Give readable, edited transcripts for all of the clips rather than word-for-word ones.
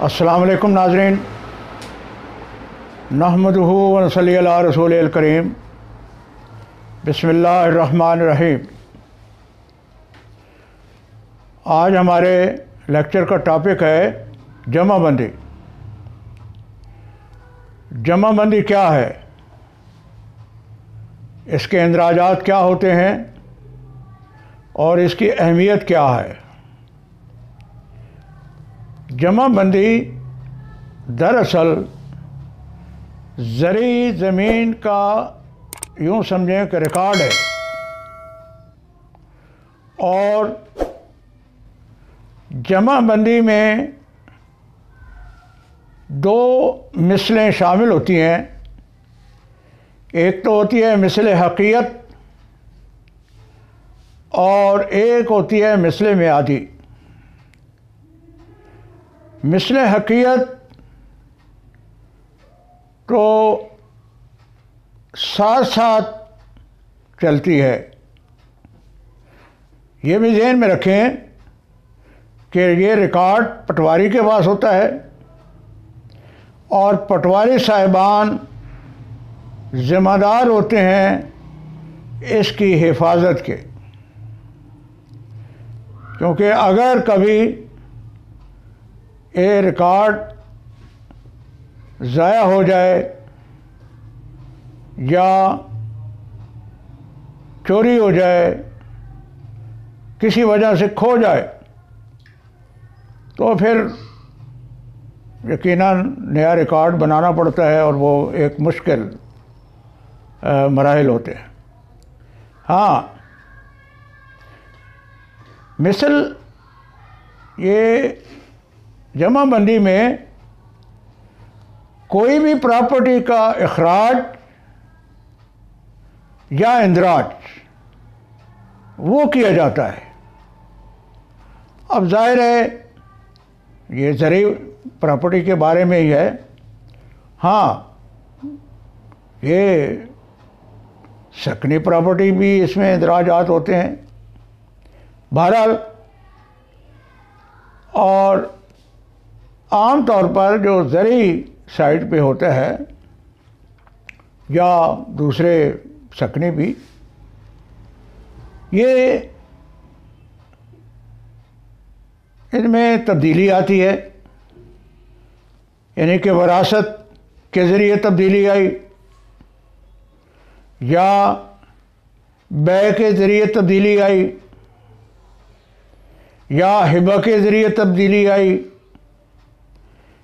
अस्सलाम वालेकुम नाज़रीन, नहमदुहु व नसल्ली अला रसूलिल करीम, बिस्मिल्लाहिर्रहमानिर्रहीम। आज हमारे लेक्चर का टॉपिक है जमाबंदी। जमाबंदी क्या है, इसके इंदराजात क्या होते हैं और इसकी अहमियत क्या है। जमाबंदी दरअसल ज़री ज़मीन का यूँ समझें कि रिकॉर्ड है और जमाबंदी में दो मिसलें शामिल होती हैं। एक तो होती है मिसल हकीकत और एक होती है मिसल मियादी। मिसल हकीकत तो साथ साथ चलती है। ये भी ज़हन में रखें कि ये रिकॉर्ड पटवारी के पास होता है और पटवारी साहिबान ज़िम्मेदार होते हैं इसकी हिफाजत के, क्योंकि अगर कभी ये रिकॉर्ड ज़ाया हो जाए या चोरी हो जाए, किसी वजह से खो जाए, तो फिर यकीनन नया रिकॉर्ड बनाना पड़ता है और वो एक मुश्किल मराहिल होते हैं। हाँ, मिसल ये जमाबंदी में कोई भी प्रॉपर्टी का इखराज या इंदराज वो किया जाता है। अब जाहिर है ये ज़री प्रॉपर्टी के बारे में ही है। हाँ, ये सकनी प्रॉपर्टी भी इसमें इंदराजात होते हैं बहरहाल। और आम तौर पर जो ज़री साइड पे होता है या दूसरे सकनी भी, ये इनमें तब्दीली आती है, यानी कि वरासत के ज़रिए तब्दीली आई या बै के ज़रिए तब्दीली आई या हिबा के ज़रिए तब्दीली आई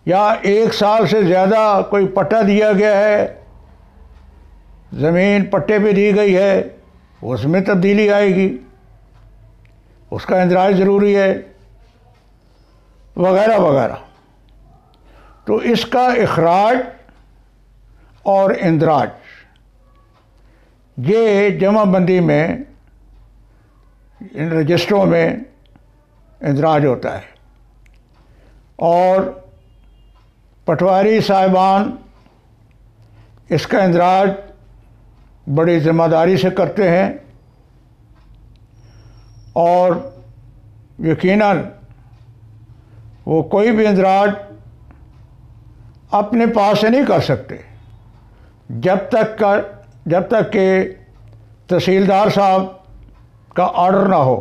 या एक साल से ज़्यादा कोई पट्टा दिया गया है, ज़मीन पट्टे पे दी गई है, उसमें तब्दीली आएगी, उसका इंदराज ज़रूरी है, वगैरह वगैरह। तो इसका इखराज और इंदराज ये जमाबंदी में इन रजिस्ट्रों में इंदराज होता है और पटवारी साहिबान इसका इंदराज बड़ी ज़िम्मेदारी से करते हैं और यकीनन वो कोई भी इंदराज अपने पास से नहीं कर सकते जब तक कि तहसीलदार साहब का ऑर्डर ना हो,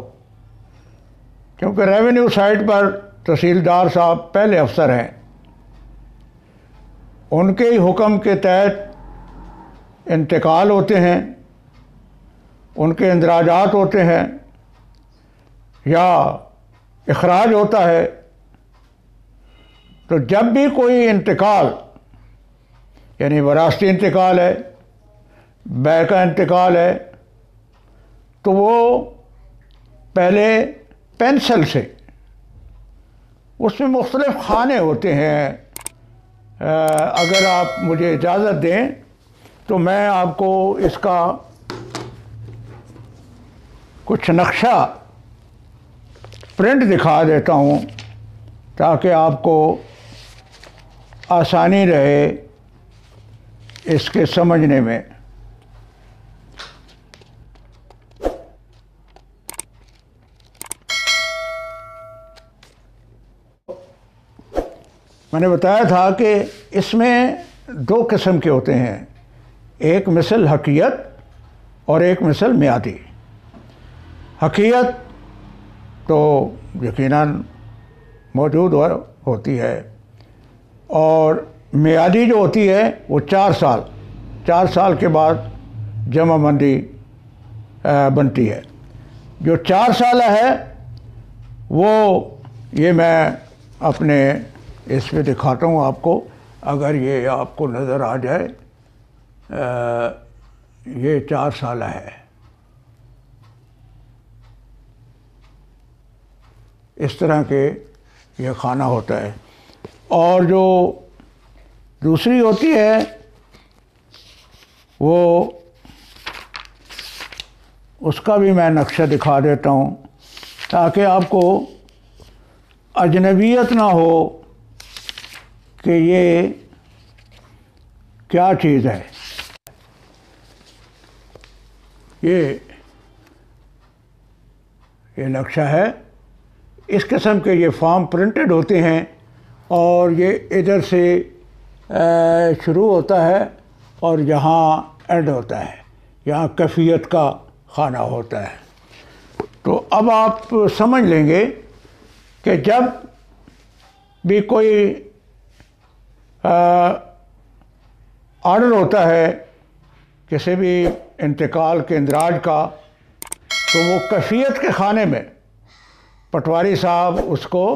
क्योंकि रेवेन्यू साइड पर तहसीलदार साहब पहले अफसर हैं। उनके ही हुक्म के तहत इंतकाल होते हैं, उनके इंदराजात होते हैं या इखराज होता है। तो जब भी कोई इंतकाल, यानी वरासती इंतकाल है, बै का इंतकाल है, तो वो पहले पेंसिल से, उसमें मुख्तलिफ खाने होते हैं। अगर आप मुझे इजाज़त दें तो मैं आपको इसका कुछ नक्शा प्रिंट दिखा देता हूँ ताकि आपको आसानी रहे इसके समझने में। मैंने बताया था कि इसमें दो किस्म के होते हैं, एक मिसल हकीयत और एक मिसल मियादी। हकीयत तो यकीनन मौजूद होती है, और मियादी जो होती है वो 4 साल के बाद जमाबंदी बनती है। जो 4 साल है वो ये मैं अपने इस पे दिखाता हूँ आपको, अगर ये आपको नज़र आ जाए। ये 4 साल है, इस तरह के ये खाना होता है। और जो दूसरी होती है वो, उसका भी मैं नक्शा दिखा देता हूँ ताकि आपको अजनबियत ना हो कि ये क्या चीज़ है। ये नक्शा है, इस किस्म के ये फॉर्म प्रिंटेड होते हैं और ये इधर से शुरू होता है और यहाँ एंड होता है, यहाँ कैफियत का खाना होता है। तो अब आप समझ लेंगे कि जब भी कोई ऑर्डर होता है किसी भी इंतकाल के इंदराज का, तो वो कैफियत के खाने में पटवारी साहब उसको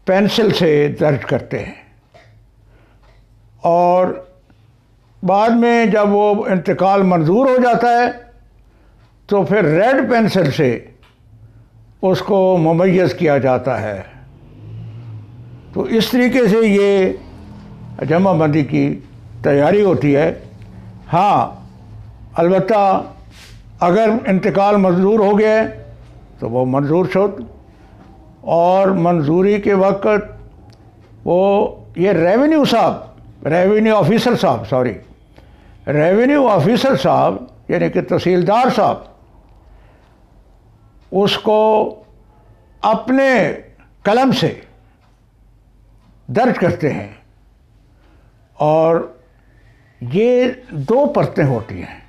पेंसिल से दर्ज करते हैं, और बाद में जब वो इंतकाल मंजूर हो जाता है तो फिर रेड पेंसिल से उसको मुमय्यज़ किया जाता है। तो इस तरीके से ये जमाबंदी की तैयारी होती है। हाँ, अलबत्ता अगर इंतकाल मंजूर हो गया है तो वो मंजूर शुद, और मंजूरी के वक्त वो ये रेवेन्यू ऑफिसर साहब यानी कि तहसीलदार साहब उसको अपने कलम से दर्ज करते हैं। और ये 2 परतें होती हैं,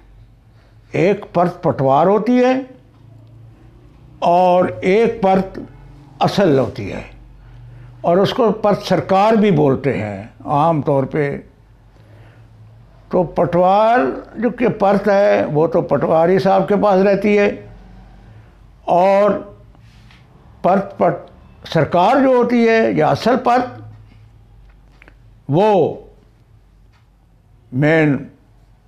एक परत पटवार होती है और एक परत असल होती है, और उसको परत सरकार भी बोलते हैं आम तौर पे। तो पटवार जो कि परत है वो तो पटवारी साहब के पास रहती है, और परत सरकार जो होती है या असल परत वो मेन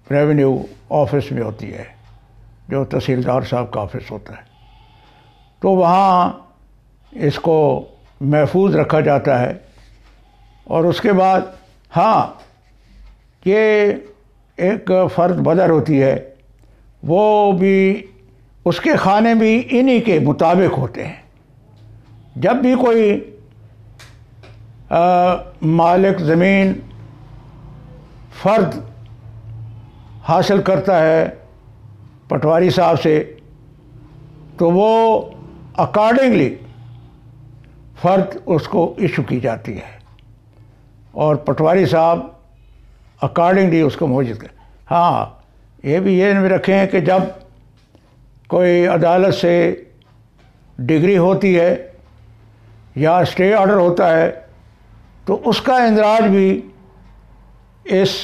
रेवेन्यू ऑफिस में होती है, जो तहसीलदार साहब का ऑफिस होता है। तो वहाँ इसको महफूज रखा जाता है। और उसके बाद हाँ, ये एक फ़र्द बदर होती है, वो भी उसके खाने भी इन्हीं के मुताबिक होते हैं। जब भी कोई मालिक ज़मीन फ़र्द हासिल करता है पटवारी साहब से, तो वो अकॉर्डिंगली फ़र्द उसको इशू की जाती है, और पटवारी साहब अकॉर्डिंगली उसको मौजूद कर। हाँ, ये भी ये में रखें कि जब कोई अदालत से डिग्री होती है या स्टे ऑर्डर होता है तो उसका इंदराज भी इस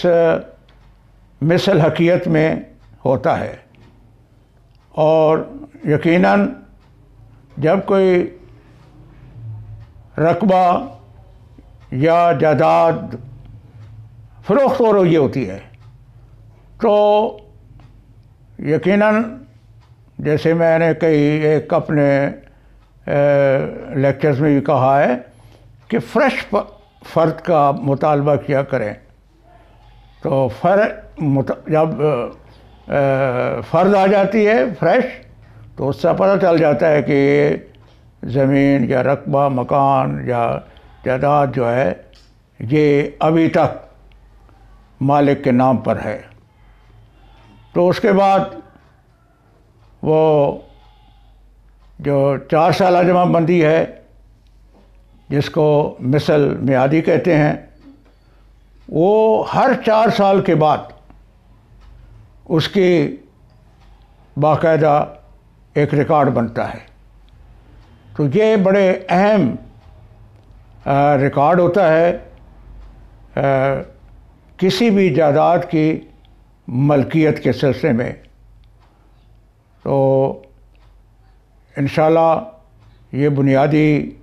मिसल हकीयत में होता है। और यकीनन जब कोई रकबा या जायदाद फ़रोख्त हो रही होती है तो यकीनन, जैसे मैंने कई एक अपने लेक्चर्स में भी कहा है कि फ़्रेश फ़र्द का मुतालबा किया करें। तो जब फ़र्द आ जाती है फ्रेश, तो उससे पता चल जाता है कि ये ज़मीन या रकबा, मकान या जायदाद जो है ये अभी तक मालिक के नाम पर है। तो उसके बाद वो जो 4 साल जमाबंदी है जिसको मिसल मियादी कहते हैं, वो हर 4 साल के बाद उसकी बाकायदा एक रिकॉर्ड बनता है। तो ये बड़े अहम रिकॉर्ड होता है किसी भी जायदाद की मलकियत के सिलसिले में। तो इंशाल्लाह ये बुनियादी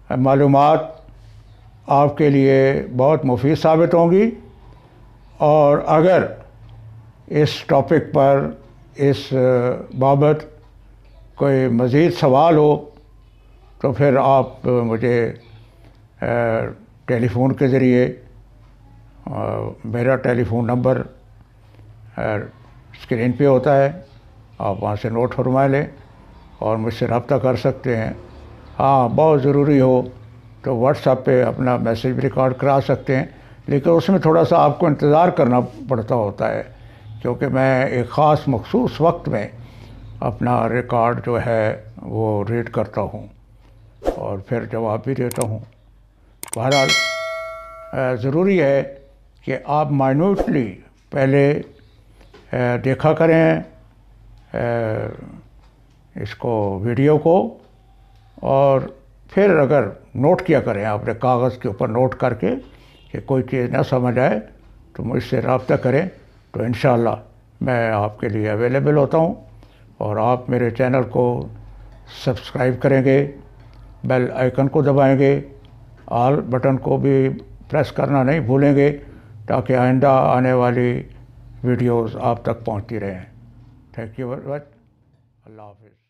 मालूमात आपके लिए बहुत मुफीद साबित होंगी, और अगर इस टॉपिक पर इस बाबत कोई मज़ीद सवाल हो तो फिर आप मुझे टेलीफ़ोन के ज़रिए, मेरा टेलीफ़ोन नंबर स्क्रीन पे होता है, आप वहाँ से नोट फरमा लें और मुझसे रब्ता कर सकते हैं। हाँ, बहुत ज़रूरी हो तो व्हाट्सएप पे अपना मैसेज भी रिकॉर्ड करा सकते हैं, लेकिन उसमें थोड़ा सा आपको इंतज़ार करना पड़ता होता है, क्योंकि मैं एक ख़ास मखसूस वक्त में अपना रिकॉर्ड जो है वो रीड करता हूँ और फिर जवाब भी देता हूँ। बहरहाल ज़रूरी है कि आप माइन्यूटली पहले देखा करें इसको, वीडियो को, और फिर अगर नोट किया करें अपने कागज़ के ऊपर नोट करके कि कोई चीज़ ना समझ आए तो मुझसे रब्ता करें, तो इंशाअल्लाह मैं आपके लिए अवेलेबल होता हूँ। और आप मेरे चैनल को सब्सक्राइब करेंगे, बेल आइकन को दबाएंगे, ऑल बटन को भी प्रेस करना नहीं भूलेंगे, ताकि आइंदा आने वाली वीडियोस आप तक पहुंचती रहें। Thank you very much. अल्लाह हाफ़िज़।